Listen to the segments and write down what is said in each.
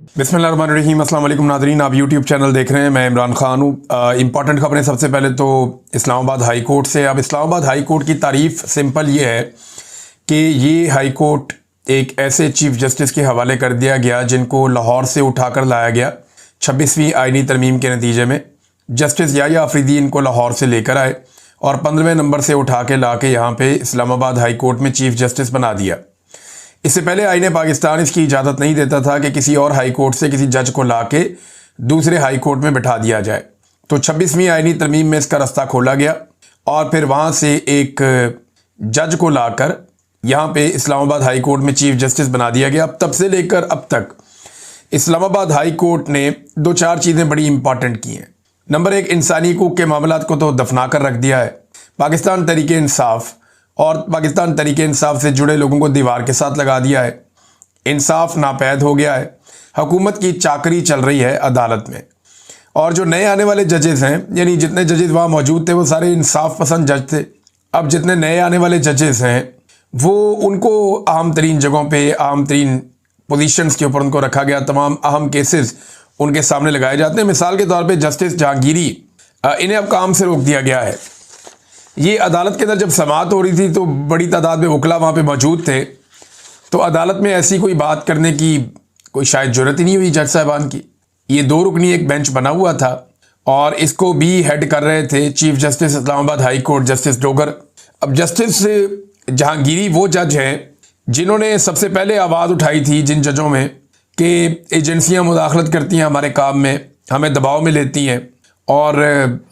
बिस्मिल्लाहिर्रहमानिर्रहीम। अस्सलाम वालेकुम नाज़रीन, आप यूट्यूब चैनल देख रहे हैं। मैं इमरान खान हूँ। इंपॉर्टेंट खबरें सबसे पहले तो इस्लामाबाद हाई कोर्ट से। अब इस्लामाबाद हाई कोर्ट की तारीफ़ सिंपल ये है कि ये हाई कोर्ट एक ऐसे चीफ जस्टिस के हवाले कर दिया गया जिनको लाहौर से उठाकर लाया गया 26वीं आइनी तरमीम के नतीजे में। जस्टिस याह्या अफरीदी इनको लाहौर से लेकर आए और 15वें नंबर से उठा के ला के यहाँ पे इस्लामाबाद हाई कोर्ट में चीफ जस्टिस बना दिया। इससे पहले आईने पाकिस्तान इसकी इजाज़त नहीं देता था कि किसी और हाई कोर्ट से किसी जज को ला के दूसरे हाई कोर्ट में बिठा दिया जाए। तो 26वीं आईनी तरमीम में इसका रास्ता खोला गया और फिर वहाँ से एक जज को लाकर यहाँ पे इस्लामाबाद हाई कोर्ट में चीफ जस्टिस बना दिया गया। अब तब से लेकर अब तक इस्लामाबाद हाई कोर्ट ने दो चार चीज़ें बड़ी इंपॉर्टेंट की हैं। नंबर एक, इंसानी हकूक़ के मामलात को तो दफना कर रख दिया है। पाकिस्तान तहरीक इंसाफ और पाकिस्तान तहरीक इंसाफ से जुड़े लोगों को दीवार के साथ लगा दिया है। इंसाफ नापैद हो गया है। हुकूमत की चाकरी चल रही है अदालत में। और जो नए आने वाले जजेस हैं, यानी जितने जजेस वहाँ मौजूद थे वो सारे इंसाफ पसंद जज थे। अब जितने नए आने वाले जजेस हैं वो उनको अहम तरीन जगहों पे, अहम तरीन पोजीशंस के ऊपर उनको रखा गया। तमाम अहम केसेस उनके सामने लगाए जाते हैं। मिसाल के तौर पे जस्टिस जहांगीरी, इन्हें अब काम से रोक दिया गया है। ये अदालत के अंदर जब समाअत हो रही थी तो बड़ी तादाद में वकला वहाँ पे मौजूद थे, तो अदालत में ऐसी कोई बात करने की कोई शायद ज़रूरत ही नहीं हुई जज साहबान की। ये दो रुकनी एक बेंच बना हुआ था और इसको भी हेड कर रहे थे chief justice Islamabad high court justice Dogar. अब जस्टिस जहांगीरी वो जज हैं जिन्होंने सबसे पहले आवाज़ उठाई थी जिन जजों में कि एजेंसियाँ मुदाखलत करती हैं हमारे काम में, हमें दबाव में लेती हैं और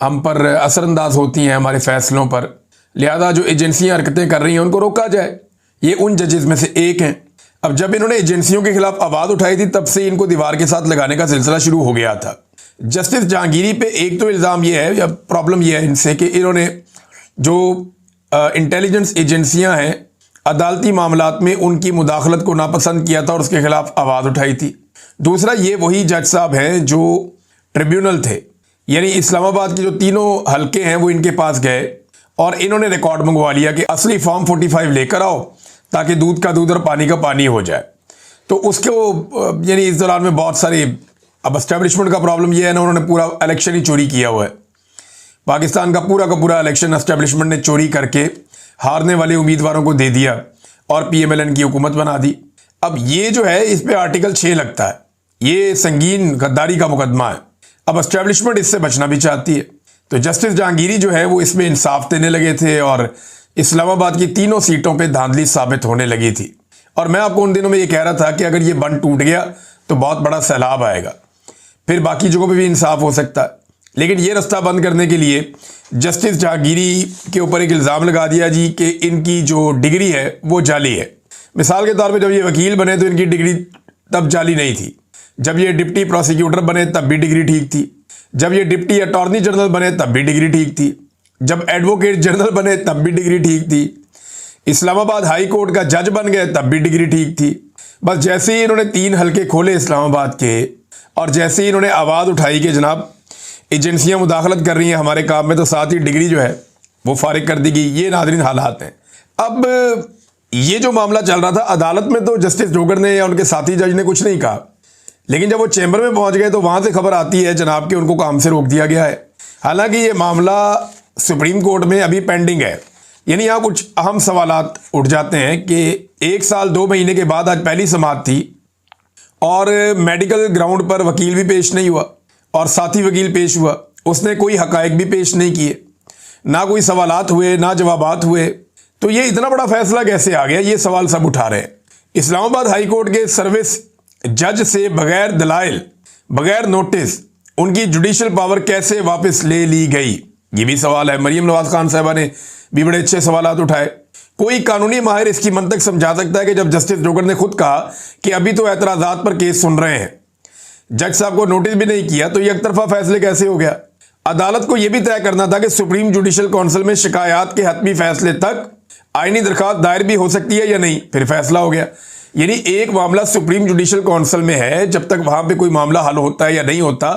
हम पर असरअंदाज होती हैं हमारे फैसलों पर, लिहाजा जो एजेंसियां हरकतें कर रही हैं उनको रोका जाए। ये उन जजेस में से एक हैं। अब जब इन्होंने एजेंसियों के खिलाफ आवाज़ उठाई थी तब से इनको दीवार के साथ लगाने का सिलसिला शुरू हो गया था। जस्टिस जहांगीरी पे एक तो इल्ज़ाम ये है या प्रॉब्लम ये है इनसे कि इन्होंने जो इंटेलिजेंस एजेंसियाँ हैं अदालती मामलात में उनकी मुदाखलत को नापसंद किया था और उसके खिलाफ आवाज़ उठाई थी। दूसरा, ये वही जज साहब हैं जो ट्रिब्यूनल थे, यानी इस्लामाबाद के जो तीनों हलके हैं वो इनके पास गए और इन्होंने रिकॉर्ड मंगवा लिया कि असली फॉर्म 45 लेकर आओ ताकि दूध का दूध और पानी का पानी हो जाए। तो उसको यानी इस दौरान में बहुत सारी, अब एस्टेब्लिशमेंट का प्रॉब्लम ये है ना, उन्होंने पूरा इलेक्शन ही चोरी किया हुआ है। पाकिस्तान का पूरा इलेक्शन एस्टेब्लिशमेंट ने चोरी करके हारने वाले उम्मीदवारों को दे दिया और PMLN की हुकूमत बना दी। अब ये जो है इस पर आर्टिकल 6 लगता है, ये संगीन गद्दारी का मुकदमा है। अब एस्टेब्लिशमेंट इससे बचना भी चाहती है। तो जस्टिस जहांगीरी जो है वो इसमें इंसाफ देने लगे थे और इस्लामाबाद की तीनों सीटों पे धांधली साबित होने लगी थी। और मैं आपको उन दिनों में ये कह रहा था कि अगर ये बंद टूट गया तो बहुत बड़ा सैलाब आएगा, फिर बाकी जगहों पे भी इंसाफ हो सकता है। लेकिन ये रास्ता बंद करने के लिए जस्टिस जहांगीरी के ऊपर एक इल्ज़ाम लगा दिया जी कि इनकी जो डिग्री है वो जाली है। मिसाल के तौर पर जब ये वकील बने तो इनकी डिग्री तब जाली नहीं थी। जब ये डिप्टी प्रोसिक्यूटर बने तब भी डिग्री ठीक थी। जब ये डिप्टी अटॉर्नी जनरल बने तब भी डिग्री ठीक थी। जब एडवोकेट जनरल बने तब भी डिग्री ठीक थी। इस्लामाबाद हाई कोर्ट का जज बन गए तब भी डिग्री ठीक थी। बस जैसे ही इन्होंने 3 हलके खोले इस्लामाबाद के और जैसे ही इन्होंने आवाज़ उठाई कि जनाब एजेंसियां मुदाखलत कर रही हैं हमारे काम में, तो साथ ही डिग्री जो है वो फारिग कर दी गई। ये नाज़रीन हालात हैं। अब ये जो मामला चल रहा था अदालत में तो जस्टिस डोगर ने या उनके साथी जज ने कुछ नहीं कहा, लेकिन जब वो चैम्बर में पहुंच गए तो वहां से खबर आती है जनाब कि उनको काम से रोक दिया गया है। हालांकि ये मामला सुप्रीम कोर्ट में अभी पेंडिंग है। यानी यहाँ कुछ अहम सवालात उठ जाते हैं कि 1 साल 2 महीने के बाद आज पहली समाअत थी और मेडिकल ग्राउंड पर वकील भी पेश नहीं हुआ और साथी वकील पेश हुआ, उसने कोई हकायक भी पेश नहीं किए, ना कोई सवालात हुए ना जवाबात हुए। तो ये इतना बड़ा फैसला कैसे आ गया, ये सवाल सब उठा रहे हैं। इस्लामाबाद हाई कोर्ट के सर्विस जज से बगैर दलाइल, बगैर नोटिस उनकी जुडिशल पावर कैसे वापस ले ली गई, ये भी सवाल है। मरियम नवाज खान साहबा ने भी बड़े अच्छे सवाल उठाए। कोई कानूनी माहिर इसकी मंतक समझा सकता है कि जब जस्टिस डोगर ने खुद कहा कि अभी तो एतराजात पर केस सुन रहे हैं, जज साहब को नोटिस भी नहीं किया, तो एक तरफा फैसले कैसे हो गया। अदालत को यह भी तय करना था कि सुप्रीम जुडिशल काउंसिल में शिकायत के हतमी फैसले तक आईनी दरखास्त दायर भी हो सकती है या नहीं, फिर फैसला हो गया। यानी एक मामला सुप्रीम जुडिशल काउंसिल में है, जब तक वहां पे कोई मामला हल होता है या नहीं होता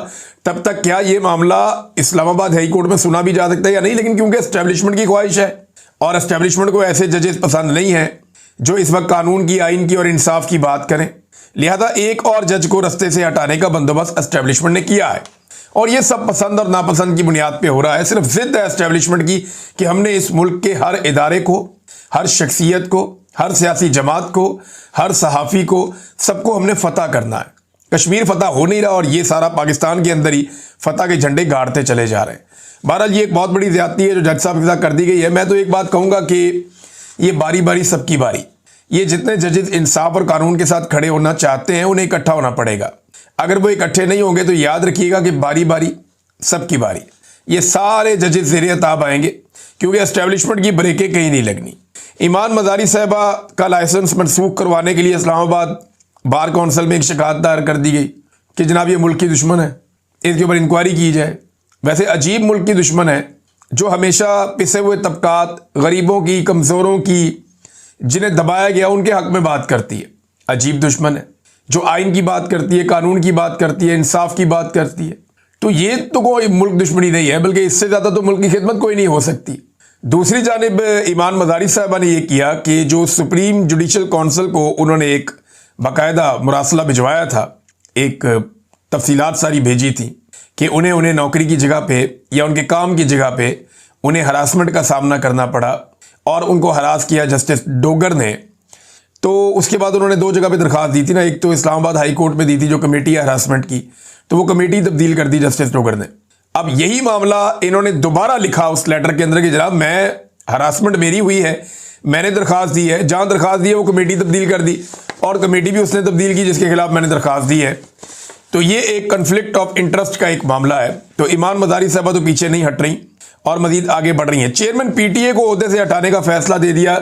तब तक क्या ये मामला इस्लामाबाद हाई कोर्ट में सुना भी जा सकता है या नहीं। लेकिन क्योंकि एस्टेब्लिशमेंट की ख्वाहिश है और एस्टेब्लिशमेंट को ऐसे जजेस पसंद नहीं है जो इस वक्त कानून की, आइन की और इंसाफ की बात करें, लिहाजा एक और जज को रास्ते से हटाने का बंदोबस्त एस्टेब्लिशमेंट ने किया है और ये सब पसंद और नापसंद की बुनियाद पे हो रहा है। सिर्फ जिद है एस्टेब्लिशमेंट की कि हमने इस मुल्क के हर इदारे को, हर शख्सियत को, हर सियासी जमात को, हर सहाफ़ी को, सबको हमने फतह करना है। कश्मीर फतह हो नहीं रहा और ये सारा पाकिस्तान के अंदर ही फतह के झंडे गाड़ते चले जा रहे हैं। बहरहाल ये एक बहुत बड़ी ज़्यादती है जो जज साहब के साथ कर दी गई है। मैं तो एक बात कहूँगा कि ये बारी बारी सबकी बारी, ये जितने जजेस इंसाफ और कानून के साथ खड़े होना चाहते हैं उन्हें इकट्ठा होना पड़ेगा। अगर वो इकट्ठे नहीं होंगे तो याद रखिएगा कि बारी बारी सबकी बारी, ये सारे जजेस ज़ेरे अताब आएंगे क्योंकि एस्टेब्लिशमेंट की ब्रेकें कहीं नहीं लगनी। ईमान मज़ारी साहिबा का लाइसेंस मनसूख करवाने के लिए इस्लामाबाद बार कौंसिल में एक शिकायत दायर कर दी गई कि जनाब ये मुल्क की दुश्मन है, इसके ऊपर इंक्वायरी की जाए। वैसे अजीब मुल्क की दुश्मन है जो हमेशा पिसे हुए तबकात, गरीबों की, कमज़ोरों की, जिन्हें दबाया गया उनके हक में बात करती है। अजीब दुश्मन है जो आइन की बात करती है, कानून की बात करती है, इंसाफ की बात करती है। तो ये तो कोई मुल्क दुश्मनी नहीं है, बल्कि इससे ज़्यादा तो मुल्क की खिदमत कोई नहीं हो सकती। दूसरी जानिब ईमान मज़ारी साहिबा ने यह किया कि जो सुप्रीम जुडिशल काउंसिल को उन्होंने एक बाकायदा मुरासला भिजवाया था, एक तफसीलात सारी भेजी थी कि उन्हें नौकरी की जगह पे या उनके काम की जगह पे उन्हें हरासमेंट का सामना करना पड़ा और उनको हरास किया जस्टिस डोगर ने। तो उसके बाद उन्होंने दो जगह पे दरख्वास्त दी थी ना, एक तो इस्लामाबाद हाई कोर्ट में दी थी जो कमेटी है हरासमेंट की, तो वो कमेटी तब्दील कर दी जस्टिस डोगर ने। अब यही मामला इन्होंने दोबारा लिखा उस लेटर के अंदर कि जनाब मैं हरासमेंट मेरी हुई है, मैंने दरख्वास्त दी है, जहाँ दरख्वास्त दी है वो कमेटी तब्दील कर दी और कमेटी भी उसने तब्दील की जिसके खिलाफ मैंने दरख्वास्त दी है। तो ये एक कन्फ्लिक्ट ऑफ इंटरेस्ट का एक मामला है। तो ईमान मज़ारी साहबा तो पीछे नहीं हट रही और मजीद आगे बढ़ रही हैं। चेयरमैन पीटीए को ओहदे से हटाने का फैसला दे दिया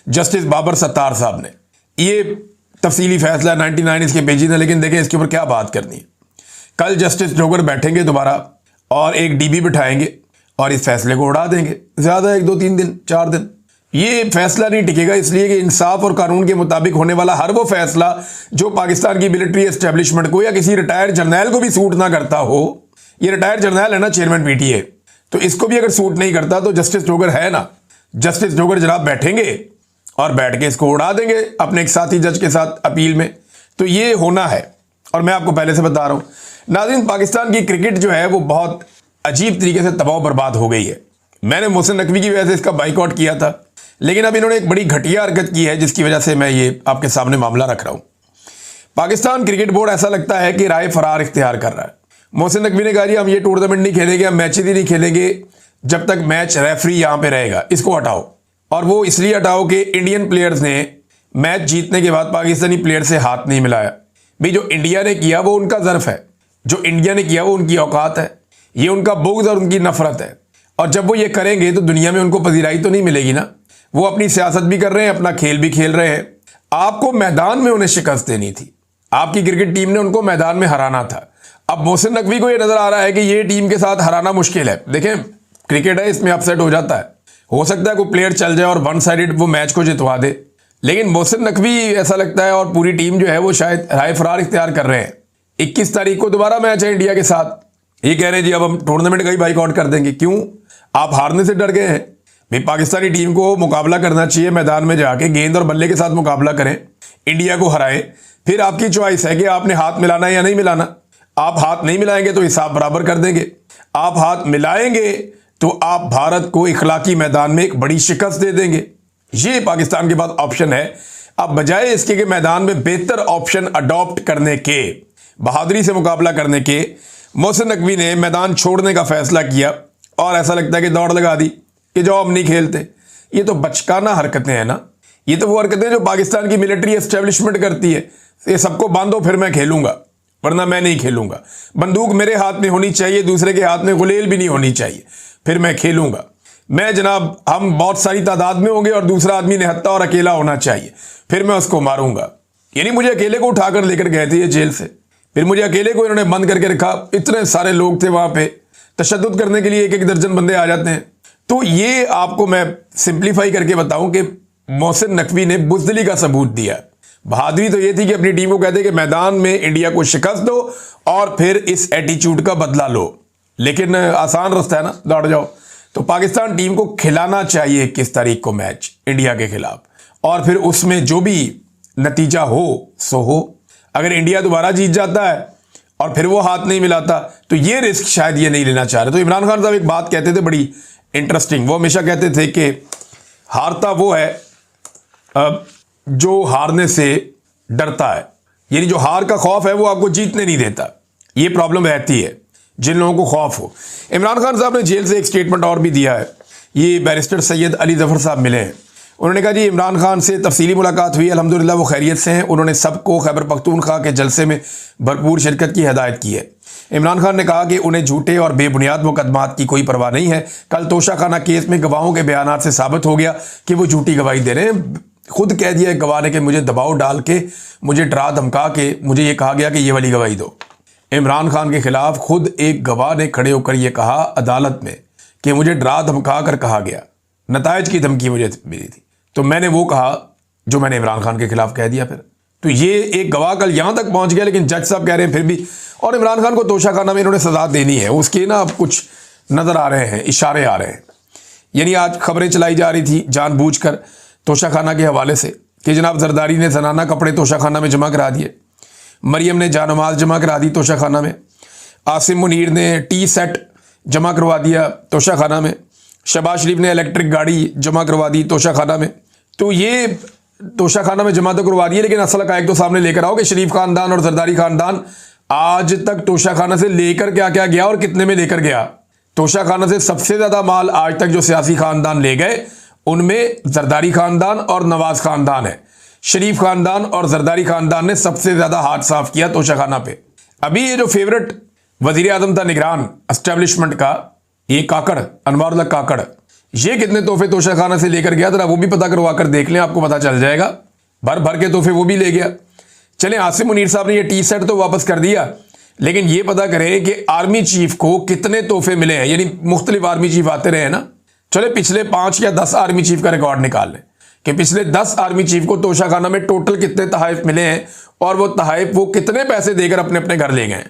जस्टिस बाबर सत्तार साहब ने। ये तफसीली फैसला 99 इसके पेजी ने, लेकिन देखें इसके ऊपर क्या बात करनी है। कल जस्टिस डोगर बैठेंगे दोबारा और एक डीबी बिठाएंगे और इस फैसले को उड़ा देंगे, ज़्यादा 1 2 3 दिन 4 दिन। ये फैसला नहीं टिकेगा, इसलिए कि इंसाफ और कानून के मुताबिक होने वाला हर वो फैसला जो पाकिस्तान की मिलिट्री एस्टेब्लिशमेंट को या किसी रिटायर्ड जर्नैल को भी सूट ना करता हो, ये रिटायर्ड जर्नैल है ना चेयरमैन पीटीए, तो इसको भी अगर सूट नहीं करता तो जस्टिस डोगर है ना, जस्टिस डोगर जनाब बैठेंगे और बैठ के इसको उड़ा देंगे अपने एक साथी जज के साथ अपील में। तो ये होना है और मैं आपको पहले से बता रहा हूं। नाज़रीन, पाकिस्तान की क्रिकेट जो है वो बहुत अजीब तरीके से तबाह बर्बाद हो गई है। मैंने मोहसिन नकवी की वजह से इसका बाइकआउट किया था, लेकिन अब इन्होंने एक बड़ी घटिया हरकत की है जिसकी वजह से मैं ये आपके सामने मामला रख रहा हूं। पाकिस्तान क्रिकेट बोर्ड ऐसा लगता है कि राय फरार इख्तियार कर रहा है। मोहसिन नकवी ने कहा जी हम ये टूर्नामेंट नहीं खेलेंगे, हम मैचेज ही नहीं खेलेंगे जब तक मैच रेफरी यहां पे रहेगा, इसको हटाओ। और वो इसलिए हटाओ कि इंडियन प्लेयर्स ने मैच जीतने के बाद पाकिस्तानी प्लेयर से हाथ नहीं मिलाया। भाई जो इंडिया ने किया वो उनका ज़र्फ है, जो इंडिया ने किया वो उनकी औकात है, ये उनका बुग़्ज़ और उनकी नफरत है। और जब वो ये करेंगे तो दुनिया में उनको पजीराई तो नहीं मिलेगी ना। वो अपनी सियासत भी कर रहे हैं, अपना खेल भी खेल रहे हैं। आपको मैदान में उन्हें शिकस्त देनी थी, आपकी क्रिकेट टीम ने उनको मैदान में हराना था। अब मोहसिन नकवी को ये नजर आ रहा है कि ये टीम के साथ हराना मुश्किल है। देखें क्रिकेट है, इसमें अपसेट हो जाता है, हो सकता है कोई प्लेयर चल जाए और वन साइडेड वो मैच को जितवा दे, लेकिन मोहसिन नकवी ऐसा लगता है और पूरी टीम जो है वो शायद राय फरार इख्तियार कर रहे हैं। 21 तारीख को दोबारा मैच है इंडिया के साथ, ये कह रहे हैं जी अब हम टूर्नामेंट का ही बाइकआउट कर देंगे। क्यों? आप हारने से डर गए हैं? भाई पाकिस्तानी टीम को मुकाबला करना चाहिए, मैदान में जाके गेंद और बल्ले के साथ मुकाबला करें, इंडिया को हराएं। फिर आपकी चॉइस है कि आपने हाथ मिलाना है या नहीं मिलाना। आप हाथ नहीं मिलाएंगे तो हिसाब बराबर कर देंगे, आप हाथ मिलाएंगे तो आप भारत को इखलाकी मैदान में एक बड़ी शिकस्त दे देंगे। ये पाकिस्तान के पास ऑप्शन है। अब बजाय इसके कि मैदान में बेहतर ऑप्शन अडॉप्ट करने के, बहादुरी से मुकाबला करने के, मोहसिन नकवी ने मैदान छोड़ने का फैसला किया और ऐसा लगता है कि दौड़ लगा दी कि जो हम नहीं खेलते। ये तो बचकाना हरकतें हैं ना, ये तो वो हरकतें जो पाकिस्तान की मिलिट्री एस्टेब्लिशमेंट करती है। ये सबको बांधो फिर मैं खेलूंगा, वरना मैं नहीं खेलूंगा। बंदूक मेरे हाथ में होनी चाहिए, दूसरे के हाथ में गुलेल भी नहीं होनी चाहिए, फिर मैं खेलूंगा। मैं जनाब हम बहुत सारी तादाद में होंगे और दूसरा आदमी निहत्था और अकेला होना चाहिए, फिर मैं उसको मारूंगा। यानी मुझे अकेले को उठाकर लेकर गए थे ये जेल से, फिर मुझे अकेले को इन्होंने बंद करके रखा। इतने सारे लोग थे वहां पे, तशद्दुद करने के लिए 1-1 दर्जन बंदे आ जाते हैं। तो ये आपको मैं सिंप्लीफाई करके बताऊं कि मोहसिन नकवी ने बुज़दिली का सबूत दिया। बहादुरी तो ये थी कि अपनी टीम को कहते कि मैदान में इंडिया को शिकस्त दो और फिर इस एटीट्यूड का बदला लो, लेकिन आसान रास्ता है ना, दौड़ जाओ। तो पाकिस्तान टीम को खिलाना चाहिए 21 तारीख को मैच इंडिया के खिलाफ, और फिर उसमें जो भी नतीजा हो सो हो। अगर इंडिया दोबारा जीत जाता है और फिर वो हाथ नहीं मिलाता, तो ये रिस्क शायद ये नहीं लेना चाह रहे। तो इमरान खान साहब एक बात कहते थे बड़ी इंटरेस्टिंग, वो हमेशा कहते थे कि हारता वो है जो हारने से डरता है, यानी जो हार का खौफ है वो आपको जीतने नहीं देता। ये प्रॉब्लम रहती है जिन लोगों को खौफ हो। इमरान खान साहब ने जेल से एक स्टेटमेंट और भी दिया है। ये बैरिस्टर सैयद अली जफर साहब मिले हैं, उन्होंने कहा जी इमरान खान से तफसीली मुलाकात हुई, अल्हम्दुलिल्लाह वो खैरियत से हैं। उन्होंने सबको खैबर पख्तूनख्वा के जलसे में भरपूर शिरकत की हिदायत की है। इमरान खान ने कहा कि उन्हें झूठे और बेबुनियाद मुकदमात की कोई परवाह नहीं है। कल तोशाखाना केस में गवाहों के बयान से साबित हो गया कि वो झूठी गवाही दे रहे हैं। खुद कह दिया गवाह ने कि मुझे दबाव डाल के, मुझे डरा धमका के मुझे ये कहा गया कि ये वाली गवाही दो। इमरान खान के खिलाफ खुद एक गवाह ने खड़े होकर ये कहा अदालत में कि मुझे डरा धमका कर कहा गया, नतायज की धमकी मुझे मिली थी, तो मैंने वो कहा जो मैंने इमरान खान के खिलाफ कह दिया। फिर तो ये एक गवाह कल यहां तक पहुंच गया, लेकिन जज साहब कह रहे हैं फिर भी, और इमरान खान को तोशाखाना में इन्होंने सजा देनी है। उसके ना अब कुछ नजर आ रहे हैं, इशारे आ रहे हैं। यानी आज खबरें चलाई जा रही थी जानबूझकर तोशाखाना के हवाले से कि जनाब जरदारी ने जनाना कपड़े तोशाखाना में जमा करा दिए, मरियम ने जानमाज जमा करा दी तोशाखाना में, आसिम मुनीर ने टी सेट जमा करवा दिया तोशाखाना में, शहबाज शरीफ ने इलेक्ट्रिक गाड़ी जमा करवा दी तोशाखाना में। तो ये तोशाखाना में जमा तो करवा दिए, लेकिन असल हक़ाइक़ तो सामने लेकर आओ कि शरीफ खानदान और जरदारी खानदान आज तक तोशाखाना से लेकर क्या क्या गया और कितने में लेकर गया। तोशाखाना से सबसे ज्यादा माल आज तक जो सियासी खानदान ले गए उनमें जरदारी खानदान और नवाज खानदान है। शरीफ खानदान और जरदारी खानदान ने सबसे ज्यादा हाथ साफ किया तोशाखाना पे। अभी ये जो फेवरेट वजीर आजम था निगरान एस्टेब्लिशमेंट का, ये काकड़, अनवारुल्लाह काकड़, ये कितने तोहफे तोशाखाना से लेकर गया जरा वो भी पता करवा कर देख लें, आपको पता चल जाएगा। भर भर के तोहफे वो भी ले गया। चलें, आसिम मुनीर साहब ने ये टी सेट तो वापस कर दिया, लेकिन ये पता करें कि आर्मी चीफ को कितने तोहफे मिले हैं। यानी मुख्तलिफ आर्मी चीफ आते रहे ना, चले पिछले 5 या 10 आर्मी चीफ का रिकॉर्ड निकाल लें कि पिछले 10 आर्मी चीफ को तोशाखाना में टोटल कितने तहाइफ मिले हैं और वो तहाइफ वो कितने पैसे देकर अपने अपने घर ले गए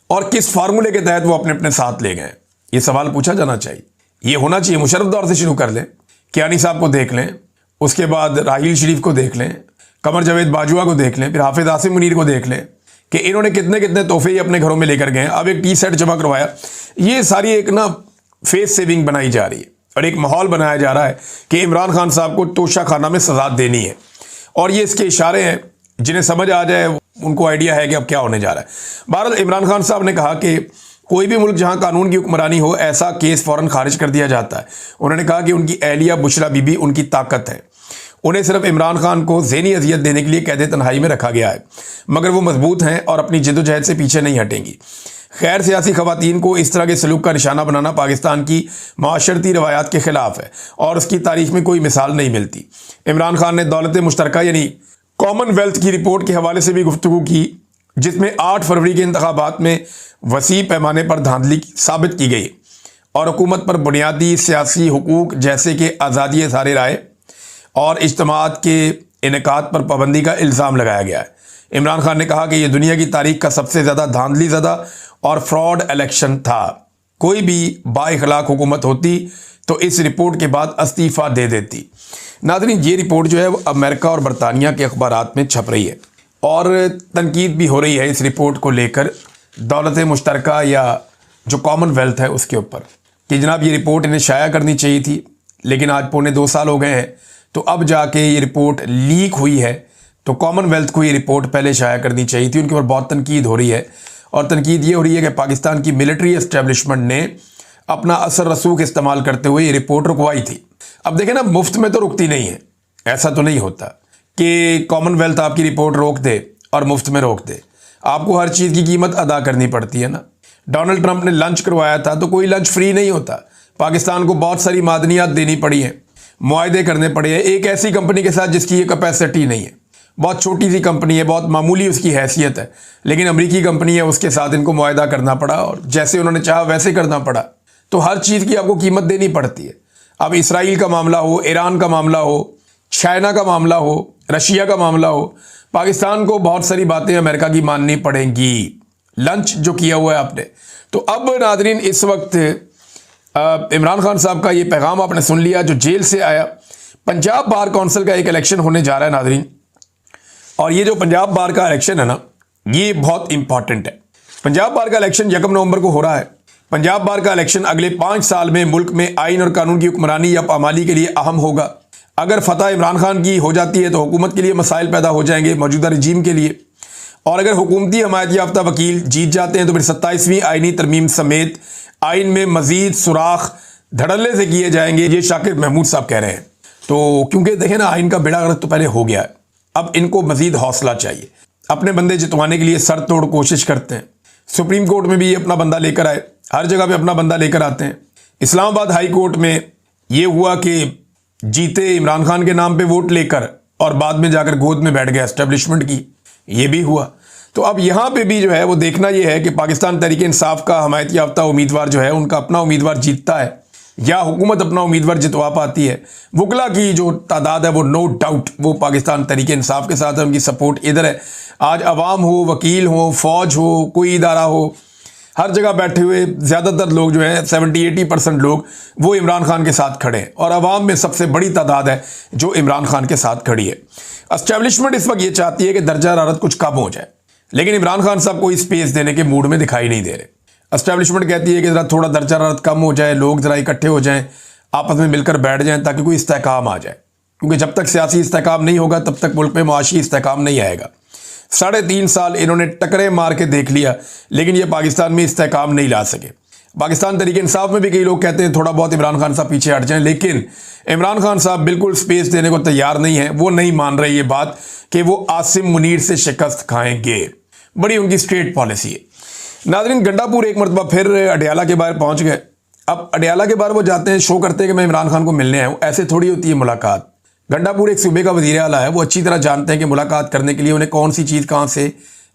और किस फार्मूले के तहत वो अपने अपने साथ ले गए। ये सवाल पूछा जाना चाहिए, ये होना चाहिए। मुशर्रफ दौर से शुरू कर लें, कियानी साहब को देख लें, उसके बाद राहील शरीफ को देख लें, कमर जावेद बाजुआ को देख लें, फिर हाफिज आसिम मुनीर को देख लें कि इन्होंने कितने कितने तोहफे अपने घरों में लेकर गए। अब एक टी सेट जमा करवाया। ये सारी एक ना फेस सेविंग बनाई जा रही है और एक माहौल बनाया जा रहा है कि इमरान खान साहब को तोशाखाना में सजा देनी है, और ये इसके इशारे हैं। जिन्हें समझ आ जाए उनको आइडिया है कि अब क्या होने जा रहा है। बहरहाल इमरान खान साहब ने कहा कि कोई भी मुल्क जहां कानून की हुक्मरानी हो ऐसा केस फौरन खारिज कर दिया जाता है। उन्होंने कहा कि उनकी एहलिया बुशरा बीबी उनकी ताकत है, उन्हें सिर्फ इमरान खान को ज़हनी अजियत देने के लिए कैद तन्हाई में रखा गया है, मगर वो मजबूत हैं और अपनी जद्दोजहद से पीछे नहीं हटेंगी। खैर, सियासी खवातीन को इस तरह के सलूक का निशाना बनाना पाकिस्तान की माशरती रवायात के खिलाफ है और उसकी तारीख में कोई मिसाल नहीं मिलती। इमरान खान ने दौलत मुश्तरका यानी कॉमनवेल्थ की रिपोर्ट के हवाले से भी गुफ्तगू की, जिसमें 8 फरवरी के इंतखाबात में वसी पैमाने पर धांधली साबित की गई और हुकूमत पर बुनियादी सियासी हुकूक जैसे कि आज़ादी इज़हार राय और इज्तिमात के इनेकाद पर पाबंदी का इल्ज़ाम लगाया गया है। इमरान खान ने कहा कि यह दुनिया की तारीख का सबसे ज़्यादा धांधली ज़दा और फ्रॉड इलेक्शन था। कोई भी बाइखलाक हुकूमत होती तो इस रिपोर्ट के बाद इस्तीफ़ा दे देती। नाज़रीन, ये रिपोर्ट जो है वो अमेरिका और बरतानिया के अखबारात में छप रही है और तनकीद भी हो रही है इस रिपोर्ट को लेकर दौलत मुश्तरका या जो कॉमनवेल्थ है उसके ऊपर कि जनाब ये रिपोर्ट इन्हें शाया करनी चाहिए थी, लेकिन आज पौने 2 साल हो गए हैं तो अब जाके ये रिपोर्ट लीक हुई है। तो कॉमनवेल्थ को ये रिपोर्ट पहले शाया करनी चाहिए थी। उनके ऊपर बहुत तनकीद हो रही है और तनकीद ये हो रही है कि पाकिस्तान की मिलिट्री एस्टेब्लिशमेंट ने अपना असर रसूख इस्तेमाल करते हुए ये रिपोर्ट रुकवाई थी। अब देखें ना, मुफ्त में तो रुकती नहीं है, ऐसा तो नहीं होता कि कॉमनवेल्थ आपकी रिपोर्ट रोक दे और मुफ्त में रोक दे। आपको हर चीज़ की कीमत अदा करनी पड़ती है ना। डोनाल्ड ट्रंप ने लंच करवाया था तो कोई लंच फ्री नहीं होता। पाकिस्तान को बहुत सारी मादनियात देनी पड़ी हैं, मुआहदे करने पड़े हैं एक ऐसी कंपनी के साथ जिसकी ये कैपेसिटी नहीं है, बहुत छोटी सी कंपनी है, बहुत मामूली उसकी हैसियत है, लेकिन अमेरिकी कंपनी है, उसके साथ इनको मुआहदा करना पड़ा और जैसे उन्होंने चाहा वैसे करना पड़ा। तो हर चीज़ की आपको कीमत देनी पड़ती है। अब इसराइल का मामला हो, ईरान का मामला हो, चाइना का मामला हो, रशिया का मामला हो, पाकिस्तान को बहुत सारी बातें अमेरिका की माननी पड़ेंगी। लंच जो किया हुआ है आपने। तो अब नादरीन, इस वक्त इमरान खान साहब का ये पैगाम आपने सुन लिया जो जेल से आया। पंजाब बार काउंसिल का एक इलेक्शन होने जा रहा है नादरीन, और ये जो पंजाब बार का इलेक्शन है ना, ये बहुत इंपॉर्टेंट है। पंजाब बार का इलेक्शन 1 नवंबर को हो रहा है। पंजाब बार का इलेक्शन अगले 5 साल में मुल्क में आइन और कानून की हुक्मरानी या पामाली के लिए अहम होगा। अगर फतह इमरान खान की हो जाती है तो हुकूमत के लिए मसाइल पैदा हो जाएंगे मौजूदा रजीम के लिए, और अगर हुकूमती हमायत याफ्ता वकील जीत जाते हैं तो फिर 27वीं आइनी तरमीम समेत आइन में मजीद सुराख धड़ल्ले से किए जाएंगे, ये शाकिर महमूद साहब कह रहे हैं। तो क्योंकि देखें ना, आइन का बेड़ा गर्क तो पहले हो गया है, अब इनको मजीद हौसला चाहिए। अपने बंदे जितवाने के लिए सर तोड़ कोशिश करते हैं। सुप्रीम कोर्ट में भी ये अपना बंदा लेकर आए, हर जगह पे अपना बंदा लेकर आते हैं। इस्लामाबाद हाई कोर्ट में ये हुआ कि जीते इमरान खान के नाम पे वोट लेकर और बाद में जाकर गोद में बैठ गया एस्टेब्लिशमेंट की, ये भी हुआ। तो अब यहाँ पे भी जो है वो देखना ये है कि पाकिस्तान तहरीक इंसाफ का हमायत याफ्ता उम्मीदवार जो है उनका अपना उम्मीदवार जीतता है या हुकूमत अपना उम्मीदवार जितवा पाती है। वकला की जो तादाद है वो नो डाउट वो पाकिस्तान तहरीक इंसाफ के साथ है, उनकी सपोर्ट इधर है। आज अवाम हो, वकील हो, फौज हो, कोई इदारा हो, हर जगह बैठे हुए ज़्यादातर लोग जो है 70-80% लोग वो इमरान खान के साथ खड़े हैं, और अवाम में सबसे बड़ी तादाद है जो इमरान खान के साथ खड़ी है। एस्टेब्लिशमेंट इस वक्त ये चाहती है कि दर्जा हरारत कुछ कम हो जाए, लेकिन इमरान खान साहब कोई स्पेस देने के मूड में दिखाई नहीं दे रहे। एस्टेब्लिशमेंट कहती है कि ज़रा थोड़ा दर्जा हरारत कम हो जाए, लोग ज़रा इकट्ठे हो जाएं, आपस में मिलकर बैठ जाएं ताकि कोई इस्तेहकाम आ जाए, क्योंकि जब तक सियासी इस्तेहकाम नहीं होगा तब तक मुल्क में मुआशी इस्तेहकाम नहीं आएगा। 3.5 साल इन्होंने टकरे मार के देख लिया, लेकिन ये पाकिस्तान में इस्तेहकाम नहीं ला सके। पाकिस्तान तहरीक इंसाफ में भी कई लोग कहते हैं थोड़ा बहुत इमरान खान साहब पीछे हट जाएं, लेकिन इमरान खान साहब बिल्कुल स्पेस देने को तैयार नहीं है। वो नहीं मान रहे ये बात कि वो आसिम मुनीर से शिकस्त खाएंगे, बड़ी उनकी स्ट्रेट पॉलिसी है। नाज़रीन, गंडापुर एक मरतबा फिर अडियाला के बाहर पहुंच गए। अब अडियाला के बाहर वो जाते हैं, शो करते हैं कि मैं इमरान खान को मिलने आया हूँ। ऐसे थोड़ी होती है मुलाकात। गंडापुर एक सूबे का वज़ीर आला है, वो अच्छी तरह जानते हैं कि मुलाकात करने के लिए उन्हें कौन सी चीज़ कहाँ से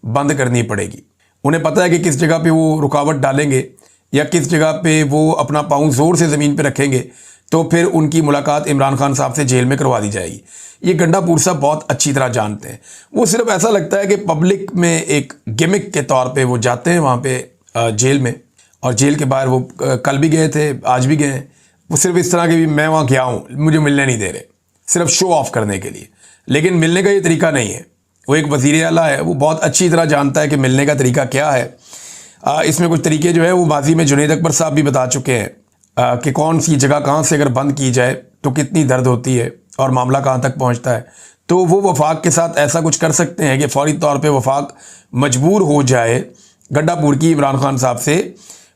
बंद करनी पड़ेगी। उन्हें पता है कि किस जगह पे वो रुकावट डालेंगे या किस जगह पे वो अपना पाँव ज़ोर से ज़मीन पे रखेंगे तो फिर उनकी मुलाकात इमरान खान साहब से जेल में करवा दी जाएगी। ये गंडापुर साहब बहुत अच्छी तरह जानते हैं। वो सिर्फ ऐसा लगता है कि पब्लिक में एक गिमिक के तौर पे वो जाते हैं वहाँ पे जेल में, और जेल के बाहर वो कल भी गए थे, आज भी गए हैं। वो सिर्फ इस तरह के भी मैं वहाँ गया हूँ, मुझे मिलने नहीं दे रहे, सिर्फ शो ऑफ करने के लिए। लेकिन मिलने का ये तरीका नहीं है। वो एक वज़ीर आला है, वो बहुत अच्छी तरह जानता है कि मिलने का तरीका क्या है। इसमें कुछ तरीके जो है वो माजी में जुनैद अकबर साहब भी बता चुके हैं कि कौन सी जगह कहाँ से अगर बंद की जाए तो कितनी दर्द होती है और मामला कहाँ तक पहुँचता है। तो वो वफाक के साथ ऐसा कुछ कर सकते हैं कि फौरी तौर पे वफाक मजबूर हो जाए गंडापुर की इमरान खान साहब से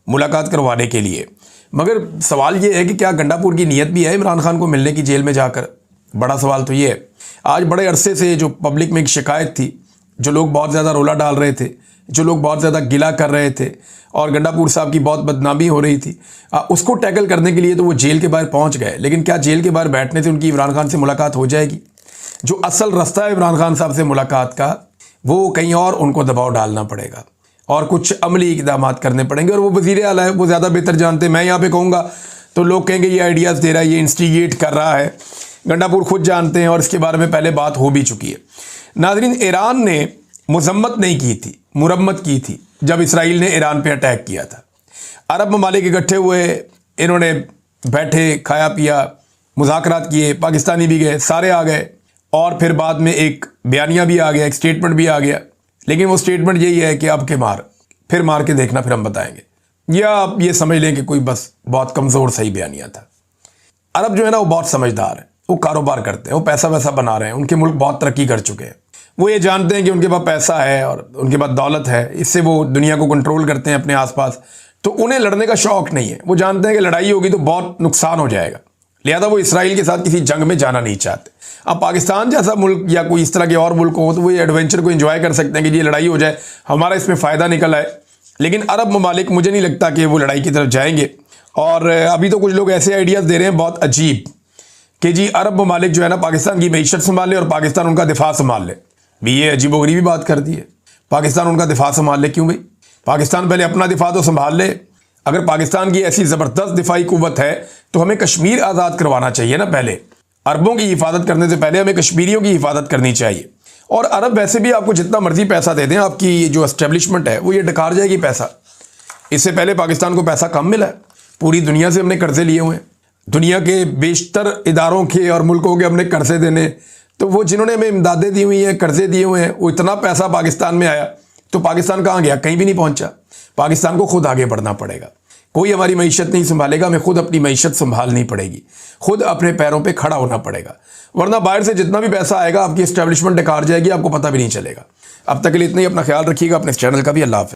मुलाकात करवाने के लिए। मगर सवाल ये है कि क्या गंडापुर की नीयत भी है इमरान खान को मिलने की जेल में जाकर? बड़ा सवाल तो ये है। आज बड़े अरसे से जो पब्लिक में एक शिकायत थी, जो लोग बहुत ज़्यादा रोला डाल रहे थे, जो लोग बहुत ज़्यादा गिला कर रहे थे और गंडापुर साहब की बहुत बदनामी हो रही थी, उसको टैकल करने के लिए तो वो जेल के बाहर पहुंच गए। लेकिन क्या जेल के बाहर बैठने से उनकी इमरान खान से मुलाकात हो जाएगी? जो असल रास्ता है इमरान खान साहब से मुलाकात का, वो कहीं और उनको दबाव डालना पड़ेगा और कुछ अमली इक़दाम करने पड़ेंगे। और वो वज़ीर आला है, वो ज़्यादा बेहतर जानते हैं। मैं यहाँ पर कहूँगा तो लोग कहेंगे ये आइडियाज़ दे रहा है, ये इंस्टिगेट कर रहा है। गंडापुर खुद जानते हैं और इसके बारे में पहले बात हो भी चुकी है। नाज़रीन, ईरान ने मजम्मत नहीं की थी, मुरम्मत की थी जब इसराइल ने ईरान पे अटैक किया था। अरब ममालिक इकट्ठे हुए, इन्होंने बैठे, खाया पिया, मुज़ाकरात किए, पाकिस्तानी भी गए, सारे आ गए, और फिर बाद में एक बयानिया भी आ गया, एक स्टेटमेंट भी आ गया। लेकिन वो स्टेटमेंट यही है कि अब के मार, फिर मार के देखना, फिर हम बताएंगे। या आप ये समझ लें कि कोई बस बहुत कमज़ोर सही बयानिया था। अरब जो है ना वो बहुत समझदार है, वो कारोबार करते हैं, वो पैसा वैसा बना रहे हैं, उनके मुल्क बहुत तरक्की कर चुके हैं। वो ये जानते हैं कि उनके पास पैसा है और उनके पास दौलत है, इससे वो दुनिया को कंट्रोल करते हैं अपने आसपास। तो उन्हें लड़ने का शौक नहीं है। वो जानते हैं कि लड़ाई होगी तो बहुत नुकसान हो जाएगा, लिहाजा वो इसराइल के साथ किसी जंग में जाना नहीं चाहते। अब पाकिस्तान जैसा मुल्क या कोई इस तरह के और मुल्क हो तो वो ये एडवेंचर को एंजॉय कर सकते हैं कि ये लड़ाई हो जाए, हमारा इसमें फ़ायदा निकल आए। लेकिन अरब ममालिक मुझे नहीं लगता कि वो लड़ाई की तरफ जाएंगे। और अभी तो कुछ लोग ऐसे आइडियाज़ दे रहे हैं बहुत अजीब कि जी अरब ममालिक जो है ना पाकिस्तान की मईशत संभाल ले और पाकिस्तान उनका दिफा संभाल ले। भी ये अजीबोगरीबी बात कर दी है। पाकिस्तान उनका दिफा संभाल ले क्यों भाई? पाकिस्तान पहले अपना दिफा तो संभाल ले। अगर पाकिस्तान की ऐसी ज़बरदस्त दिफाई कुव्वत है तो हमें कश्मीर आज़ाद करवाना चाहिए ना। पहले अरबों की हिफाजत करने से पहले हमें कश्मीरियों की हिफाजत करनी चाहिए। और अरब वैसे भी आपको जितना मर्जी पैसा दे दें, आपकी जो एस्टेब्लिशमेंट है वो ये डकार जाएगी पैसा। इससे पहले पाकिस्तान को पैसा कम मिला है, पूरी दुनिया से हमने कर्जे लिए हुए हैं। दुनिया के बेशतर इदारों के और मुल्कों के हमने कर्जे देने तो वो जिन्होंने हमें इमदादें दी हुई हैं, कर्जे दिए हुए हैं, वो इतना पैसा पाकिस्तान में आया तो पाकिस्तान कहाँ गया? कहीं भी नहीं पहुंचा। पाकिस्तान को खुद आगे बढ़ना पड़ेगा। कोई हमारी मईशत नहीं संभालेगा, हमें खुद अपनी मईशत संभालनी पड़ेगी, खुद अपने पैरों पे खड़ा होना पड़ेगा, वरना बाहर से जितना भी पैसा आएगा आपकी एस्टेब्लिशमेंट डकार जाएगी, आपको पता भी नहीं चलेगा। अब तक के लिए इतना ही। अपना ख्याल रखिएगा, अपने इस चैनल का भी। अल्लाह हाफ़िज़।